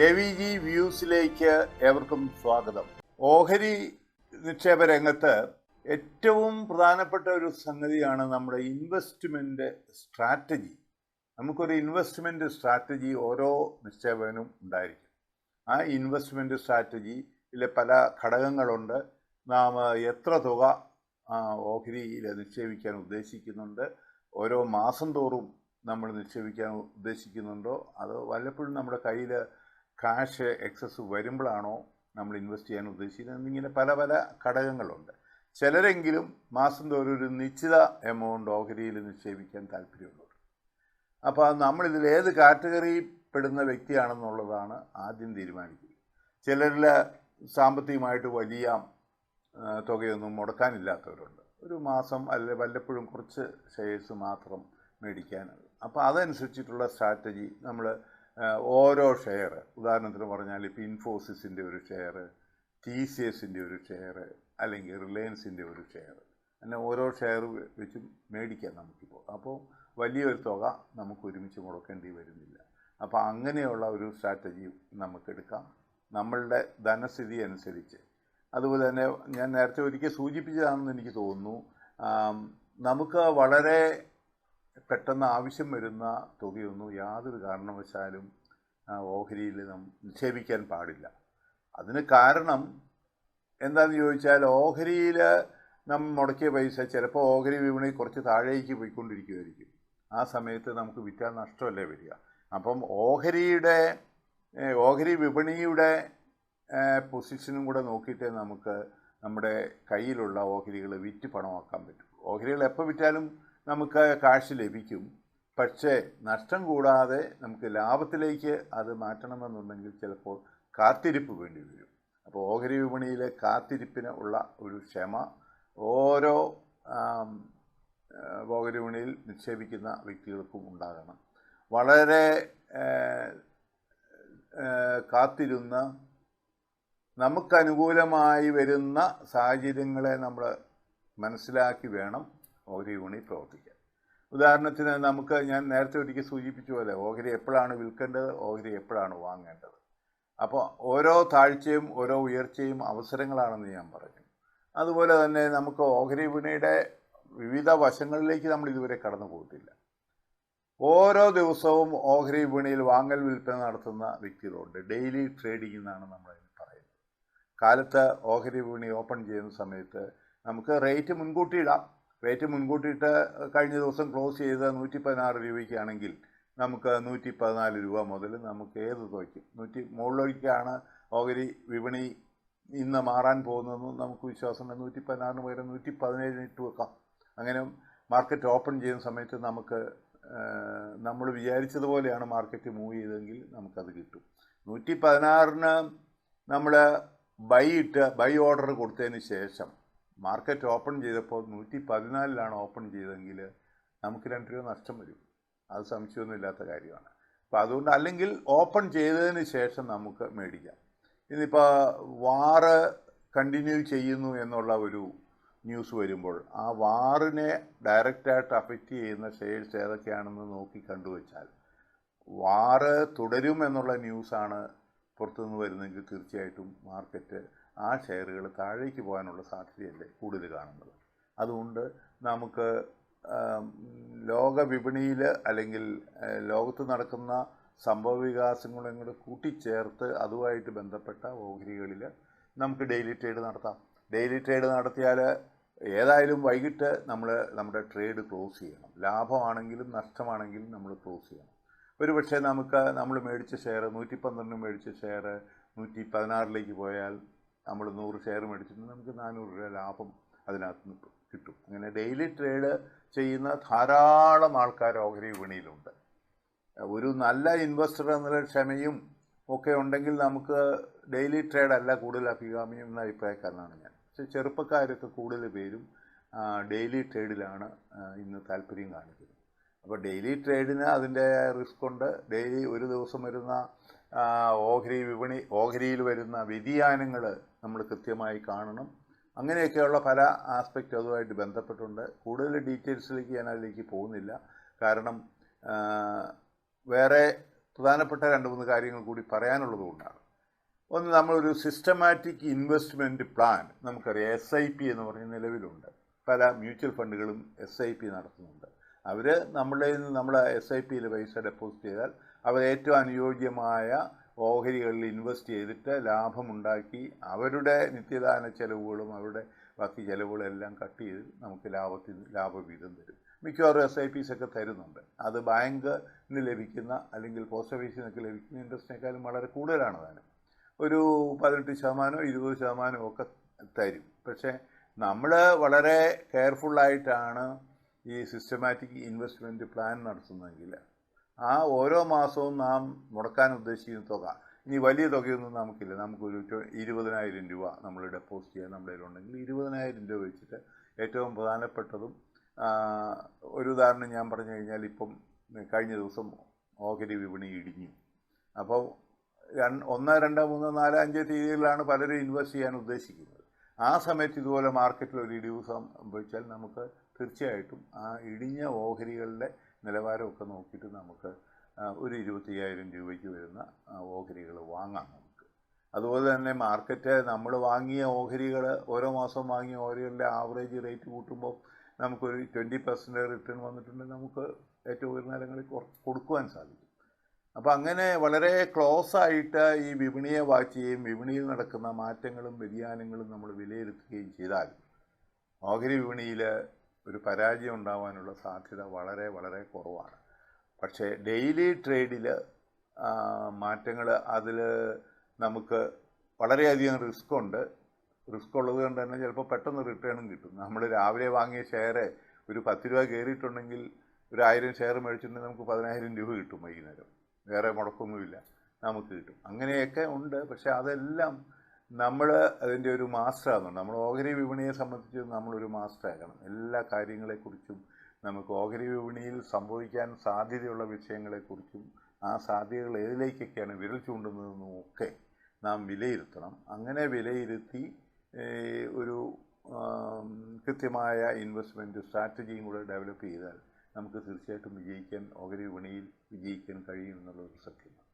AVG വ്യൂസിലേക്ക് ഏവർക്കും സ്വാഗതം. ഓഹരി നിക്ഷേപ രംഗത്ത് ഏറ്റവും പ്രധാനപ്പെട്ട ഒരു സംഗതിയാണ് നമ്മുടെ ഇൻവെസ്റ്റ്മെൻറ്റ് സ്ട്രാറ്റജി. നമുക്കൊരു ഇൻവെസ്റ്റ്മെൻറ്റ് സ്ട്രാറ്റജി ഓരോ നിക്ഷേപകനും ഉണ്ടായിരിക്കും. ആ ഇൻവെസ്റ്റ്മെൻറ്റ് സ്ട്രാറ്റജിയിലെ പല ഘടകങ്ങളുണ്ട്. നാം എത്ര തുക ഓഹരിയിൽ നിക്ഷേപിക്കാൻ ഉദ്ദേശിക്കുന്നുണ്ട്, ഓരോ മാസം തോറും നമ്മൾ നിക്ഷേപിക്കാൻ ഉദ്ദേശിക്കുന്നുണ്ടോ, അത് വല്ലപ്പോഴും നമ്മുടെ കയ്യിൽ കാഷ് എക്സസ് വരുമ്പോഴാണോ നമ്മൾ ഇൻവെസ്റ്റ് ചെയ്യാൻ ഉദ്ദേശിക്കുന്നത് എന്നിങ്ങനെ പല പല ഘടകങ്ങളുണ്ട്. ചിലരെങ്കിലും മാസം തോറും ഒരു നിശ്ചിത എമൗണ്ട് ഓഹരിയിൽ നിക്ഷേപിക്കാൻ താല്പര്യമുള്ളത്. അപ്പോൾ നമ്മളിതിൽ ഏത് കാറ്റഗറി പെടുന്ന വ്യക്തിയാണെന്നുള്ളതാണ് ആദ്യം തീരുമാനിക്കുക. ചിലരിൽ സാമ്പത്തികമായിട്ട് വലിയ തുകയൊന്നും മുടക്കാനില്ലാത്തവരുണ്ട്. ഒരു മാസം അല്ലെങ്കിൽ വല്ലപ്പോഴും കുറച്ച് ഷെയർസ് മാത്രം മേടിക്കാനുള്ളത്. അപ്പോൾ അതനുസരിച്ചിട്ടുള്ള സ്ട്രാറ്റജി നമ്മൾ ഓരോ ഷെയർ, ഉദാഹരണത്തിന് പറഞ്ഞാൽ ഇപ്പോൾ ഇൻഫോസിസിൻ്റെ ഒരു ഷെയർ, TCSൻ്റെ ഒരു ഷെയർ, അല്ലെങ്കിൽ റിലയൻസിൻ്റെ ഒരു ഷെയർ, അങ്ങനെ ഓരോ ഷെയർ വെച്ച് മേടിക്കാം നമുക്കിപ്പോൾ. അപ്പോൾ വലിയൊരു തുക നമുക്ക് ഒരുമിച്ച് മുടക്കേണ്ടി വരുന്നില്ല. അപ്പോൾ അങ്ങനെയുള്ള ഒരു സ്ട്രാറ്റജി നമുക്കെടുക്കാം നമ്മളുടെ ധനസ്ഥിതി അനുസരിച്ച്. അതുപോലെ തന്നെ ഞാൻ നേരത്തെ ഒരിക്കൽ സൂചിപ്പിച്ചതാണെന്ന് എനിക്ക് തോന്നുന്നു, നമുക്ക് വളരെ പെട്ടെന്ന് ആവശ്യം വരുന്ന തുകയൊന്നും യാതൊരു കാരണവശാലും ഓഹരിയിൽ നിക്ഷേപിക്കാൻ പാടില്ല. അതിന് കാരണം എന്താണെന്ന് ചോദിച്ചാൽ, ഓഹരിയിൽ നമ്മൾ മുടക്കിയ പൈസ ചിലപ്പോൾ ഓഹരി വിപണി കുറച്ച് താഴേക്ക് പോയിക്കൊണ്ടിരിക്കുമായിരിക്കും. ആ സമയത്ത് നമുക്ക് വിറ്റാൽ നഷ്ടമല്ലേ വരിക. അപ്പം ഓഹരി വിപണിയുടെ പൊസിഷനും കൂടെ നോക്കിയിട്ടേ നമുക്ക് നമ്മുടെ കയ്യിലുള്ള ഓഹരികൾ വിറ്റ് പണമാക്കാൻ പറ്റും. ഓഹരികൾ എപ്പോൾ വിറ്റാലും നമുക്ക് കാശ് ലഭിക്കും, പക്ഷേ നഷ്ടം കൂടാതെ നമുക്ക് ലാഭത്തിലേക്ക് അത് മാറ്റണമെന്നുണ്ടെങ്കിൽ ചിലപ്പോൾ കാത്തിരിപ്പ് വേണ്ടി വരും. അപ്പോൾ ഓഹരി വിപണിയിലെ കാത്തിരിപ്പിന് ഉള്ള ഒരു ക്ഷമ ഓരോ ഓഹരി വിപണിയിൽ നിക്ഷേപിക്കുന്ന വ്യക്തികൾക്കും ഉണ്ടാകണം. വളരെ കാത്തിരുന്ന് നമുക്കനുകൂലമായി വരുന്ന സാഹചര്യങ്ങളെ നമ്മൾ മനസ്സിലാക്കി വേണം ഓഹരി വിപണി പ്രവർത്തിക്കാൻ. ഉദാഹരണത്തിന് ഞാൻ നേരത്തെ ഒരിക്കൽ സൂചിപ്പിച്ച പോലെ ഓഹരി എപ്പോഴാണ് വിൽക്കേണ്ടത്, ഓഹരി എപ്പോഴാണ് വാങ്ങേണ്ടത്. അപ്പോൾ ഓരോ താഴ്ചയും ഓരോ ഉയർച്ചയും അവസരങ്ങളാണെന്ന് ഞാൻ പറഞ്ഞു. അതുപോലെ തന്നെ നമുക്ക് ഓഹരി വിപണിയുടെ വിവിധ വശങ്ങളിലേക്ക് നമ്മൾ ഇതുവരെ കടന്നു പോയിട്ടില്ല. ഓരോ ദിവസവും ഓഹരി വിപണിയിൽ വാങ്ങൽ വിൽപ്പന നടത്തുന്ന വ്യക്തികളുണ്ട്. ഡെയിലി ട്രേഡിംഗ് എന്നാണ് നമ്മളതിന് പറയുന്നത്. കാലത്ത് ഓഹരി വിപണി ഓപ്പൺ ചെയ്യുന്ന സമയത്ത് നമുക്ക് റേറ്റ് മുൻകൂട്ടി ഇടാം. റേറ്റ് മുൻകൂട്ടിയിട്ട് കഴിഞ്ഞ ദിവസം ക്ലോസ് ചെയ്ത് 116 രൂപയ്ക്കാണെങ്കിൽ നമുക്ക് 114 രൂപ മുതൽ നമുക്ക് ഏത് തുകയ്ക്കും മുകളിലേക്കാണ് ഓഹരി വിപണി ഇന്ന് മാറാൻ പോകുന്നതെന്ന് നമുക്ക് വിശ്വാസമുണ്ട്. 116 പകരം 117 ഇട്ട് വെക്കാം. അങ്ങനെ മാർക്കറ്റ് ഓപ്പൺ ചെയ്യുന്ന സമയത്ത് നമുക്ക് നമ്മൾ വിചാരിച്ചതുപോലെയാണ് മാർക്കറ്റ് മൂവ് ചെയ്തതെങ്കിൽ നമുക്കത് കിട്ടും. 116 നമ്മൾ ബൈ ഓർഡർ കൊടുത്തതിന് ശേഷം മാർക്കറ്റ് ഓപ്പൺ ചെയ്തപ്പോൾ 114 ഓപ്പൺ ചെയ്തെങ്കിൽ നമുക്ക് 2 രൂപ നഷ്ടം വരും. അത് സംശയമൊന്നുമില്ലാത്ത കാര്യമാണ്. അപ്പോൾ അതുകൊണ്ട് അല്ലെങ്കിൽ ഓപ്പൺ ചെയ്തതിന് ശേഷം നമുക്ക് മേടിക്കാം. ഇന്നിപ്പോൾ വാറ് കണ്ടിന്യൂ ചെയ്യുന്നു എന്നുള്ള ഒരു ന്യൂസ് വരുമ്പോൾ ആ വാറിനെ ഡയറക്റ്റായിട്ട് അഫക്റ്റ് ചെയ്യുന്ന ഷെയർസ് ഏതൊക്കെയാണെന്ന് നോക്കി കണ്ടുവച്ചാൽ, വാറ് തുടരും എന്നുള്ള ന്യൂസാണ് പുറത്തുനിന്ന് വരുന്നെങ്കിൽ തീർച്ചയായിട്ടും മാർക്കറ്റ് ആ ഷെയറുകൾ താഴേക്ക് പോകാനുള്ള സാധ്യതയല്ലേ കൂടുതൽ കാണുന്നത്. അതുകൊണ്ട് നമുക്ക് ലോക വിപണിയിൽ അല്ലെങ്കിൽ ലോകത്ത് നടക്കുന്ന സംഭവ വികാസങ്ങളും കൂടെ കൂട്ടിച്ചേർത്ത് അതുമായിട്ട് ബന്ധപ്പെട്ട ഓഹരികളിൽ നമുക്ക് ഡെയിലി ട്രേഡ് നടത്താം. ഡെയിലി ട്രേഡ് നടത്തിയാൽ ഏതായാലും വൈകിട്ട് നമ്മുടെ ട്രേഡ് ക്ലോസ് ചെയ്യണം. ലാഭമാണെങ്കിലും നഷ്ടമാണെങ്കിലും നമ്മൾ ക്ലോസ് ചെയ്യണം. ഒരു പക്ഷേ നമ്മൾ മേടിച്ച ഷെയർ 112 മേടിച്ച ഷെയർ 116 പോയാൽ നമ്മൾ 100 ഷെയർ മേടിച്ചിട്ട് നമുക്ക് 400 രൂപ ലാഭം അതിനകത്ത് നിന്ന് കിട്ടും. അങ്ങനെ ഡെയിലി ട്രേഡ് ചെയ്യുന്ന ധാരാളം ആൾക്കാർ ഓഹരി വിപണിയിലുണ്ട്. ഒരു നല്ല ഇൻവെസ്റ്റർ എന്നുള്ള ക്ഷമയും ഒക്കെ ഉണ്ടെങ്കിൽ നമുക്ക് ഡെയിലി ട്രേഡല്ല കൂടുതൽ അഭികാമ്യം എന്ന അഭിപ്രായക്കാരനാണ് ഞാൻ. പക്ഷേ ചെറുപ്പക്കാരൊക്കെ കൂടുതൽ പേരും ഡെയിലി ട്രേഡിലാണ് ഇന്ന് താല്പര്യം കാണിക്കുന്നത്. അപ്പോൾ ഡെയിലി ട്രേഡിന് അതിൻ്റെ റിസ്ക് ഉണ്ട്. ഡെയിലി ഒരു ദിവസം വരുന്ന ഓഹരിയിൽ വരുന്ന വ്യതിയാനങ്ങൾ നമ്മൾ കൃത്യമായി കാണണം. അങ്ങനെയൊക്കെയുള്ള പല ആസ്പെക്റ്റ് അതുമായിട്ട് ബന്ധപ്പെട്ടുണ്ട്. കൂടുതൽ ഡീറ്റെയിൽസിലേക്ക് ഞാൻ അതിലേക്ക് പോകുന്നില്ല. കാരണം വേറെ പ്രധാനപ്പെട്ട 2-3 കാര്യങ്ങൾ കൂടി പറയാനുള്ളത് കൊണ്ടാണ്. ഒന്ന്, നമ്മളൊരു സിസ്റ്റമാറ്റിക് ഇൻവെസ്റ്റ്മെൻറ്റ് പ്ലാൻ, നമുക്കറിയാം SIP എന്ന് പറഞ്ഞ നിലവിലുണ്ട്. പല മ്യൂച്വൽ ഫണ്ടുകളും SIP നടത്തുന്നുണ്ട്. അവർ നമ്മളെ SIPയിൽ പൈസ ഡെപ്പോസിറ്റ് ചെയ്താൽ അവർ ഏറ്റവും അനുയോജ്യമായ ഓഹരികളിൽ ഇൻവെസ്റ്റ് ചെയ്തിട്ട് ലാഭമുണ്ടാക്കി അവരുടെ നിത്യദാന ചെലവുകളും അവരുടെ ബാക്കി ചെലവുകളും എല്ലാം കട്ട് ചെയ്ത് നമുക്ക് ലാഭവിഹിതം തരും. മിക്കവാറും SIPs ഒക്കെ തരുന്നുണ്ട്. അത് ബാങ്കിന് ലഭിക്കുന്ന അല്ലെങ്കിൽ പോസ്റ്റ് ഓഫീസിൽ നിന്നൊക്കെ ലഭിക്കുന്ന ഇൻട്രസ്റ്റിനേക്കാളും വളരെ കൂടുതലാണ്. അതിന് ഒരു 18% 20% ഒക്കെ തരും. പക്ഷേ നമ്മൾ വളരെ കെയർഫുള്ളായിട്ടാണ് ഈ സിസ്റ്റമാറ്റിക് ഇൻവെസ്റ്റ്മെൻറ്റ് പ്ലാൻ നടത്തുന്നതെങ്കിൽ ആ ഓരോ മാസവും നാം മുടക്കാൻ ഉദ്ദേശിക്കുന്ന തുക, ഇനി വലിയ തുകയൊന്നും നമുക്കില്ല, നമുക്കൊരു 20,000 രൂപ നമ്മൾ ഡെപ്പോസിറ്റ് ചെയ്യാൻ നമ്മുടെ കയ്യിലുണ്ടെങ്കിൽ 20,000 രൂപ വെച്ചിട്ട് ഏറ്റവും പ്രധാനപ്പെട്ടതും ഒരു ഉദാഹരണം ഞാൻ പറഞ്ഞു കഴിഞ്ഞാൽ, ഇപ്പം കഴിഞ്ഞ ദിവസം ഓഹരി വിപണി ഇടിഞ്ഞു. അപ്പോൾ 1, 2, 3, 4, 5 തീയതികളിലാണ് പലരും ഇൻവെസ്റ്റ് ചെയ്യാൻ ഉദ്ദേശിക്കുന്നത്. ആ സമയത്ത് ഇതുപോലെ മാർക്കറ്റിൽ ഒരു ഇടിവ് സംഭവിച്ചാൽ നമുക്ക് തീർച്ചയായിട്ടും ആ ഇടിഞ്ഞ ഓഹരികളുടെ നിലവാരമൊക്കെ നോക്കിയിട്ട് നമുക്ക് ഒരു 25,000 രൂപയ്ക്ക് വരുന്ന ഓഹരികൾ വാങ്ങാം നമുക്ക്. അതുപോലെ തന്നെ മാർക്കറ്റ് നമ്മൾ വാങ്ങിയ ഓഹരികൾ, ഓരോ മാസവും വാങ്ങിയ ഓഹരികളുടെ ആവറേജ് റേറ്റ് കൂട്ടുമ്പോൾ നമുക്കൊരു 20% റിട്ടേൺ വന്നിട്ടുണ്ടെങ്കിൽ നമുക്ക് ഏറ്റവും ഉയർന്ന നിലങ്ങളിൽ കൊടുക്കുവാൻ സാധിക്കും. അപ്പോൾ അങ്ങനെ വളരെ ക്ലോസ് ആയിട്ട് ഈ വിപണിയെ വാച്ച് ചെയ്യുകയും വിപണിയിൽ നടക്കുന്ന മാറ്റങ്ങളും വ്യതിയാനങ്ങളും നമ്മൾ വിലയിരുത്തുകയും ചെയ്താൽ ഓഹരി വിപണിയിൽ ഒരു പരാജയം ഉണ്ടാകാനുള്ള സാധ്യത വളരെ വളരെ കുറവാണ്. പക്ഷേ ഡെയിലി ട്രേഡിൽ മാറ്റങ്ങൾ, അതിൽ നമുക്ക് വളരെയധികം റിസ്ക് ഉള്ളത് കൊണ്ട് തന്നെ ചിലപ്പോൾ പെട്ടെന്ന് റിട്ടേണും കിട്ടും. നമ്മൾ രാവിലെ വാങ്ങിയ ഷെയർ ഒരു 10 രൂപ കയറിയിട്ടുണ്ടെങ്കിൽ ഒരു 1000 ഷെയർ മേടിച്ചിട്ടുണ്ടെങ്കിൽ നമുക്ക് 10,000 രൂപ കിട്ടും വൈകുന്നേരം. വേറെ മുടക്കൊന്നുമില്ല, നമുക്ക് കിട്ടും. അങ്ങനെയൊക്കെ ഉണ്ട്. പക്ഷേ അതെല്ലാം നമ്മൾ അതിൻ്റെ ഒരു മാസ്റ്റർ ആകുന്നുണ്ട്. നമ്മൾ ഓഹരി വിപണിയെ സംബന്ധിച്ച് നമ്മളൊരു മാസ്റ്റർ ആകണം. എല്ലാ കാര്യങ്ങളെക്കുറിച്ചും നമുക്ക് ഓഹരി വിപണിയിൽ സംഭവിക്കാൻ സാധ്യതയുള്ള വിഷയങ്ങളെക്കുറിച്ചും ആ സാധ്യതകൾ ഏതിലേക്കൊക്കെയാണ് വിരൽ ചൂണ്ടുന്നതെന്നും ഒക്കെ നാം വിലയിരുത്തണം. അങ്ങനെ വിലയിരുത്തി ഒരു കൃത്യമായ ഇൻവെസ്റ്റ്മെൻറ്റ് സ്ട്രാറ്റജിയും കൂടെ ഡെവലപ്പ് ചെയ്താൽ നമുക്ക് തീർച്ചയായിട്ടും ഓഹരി വിപണിയിൽ വിജയിക്കാൻ കഴിയും എന്നുള്ളത് സത്യമാണ്.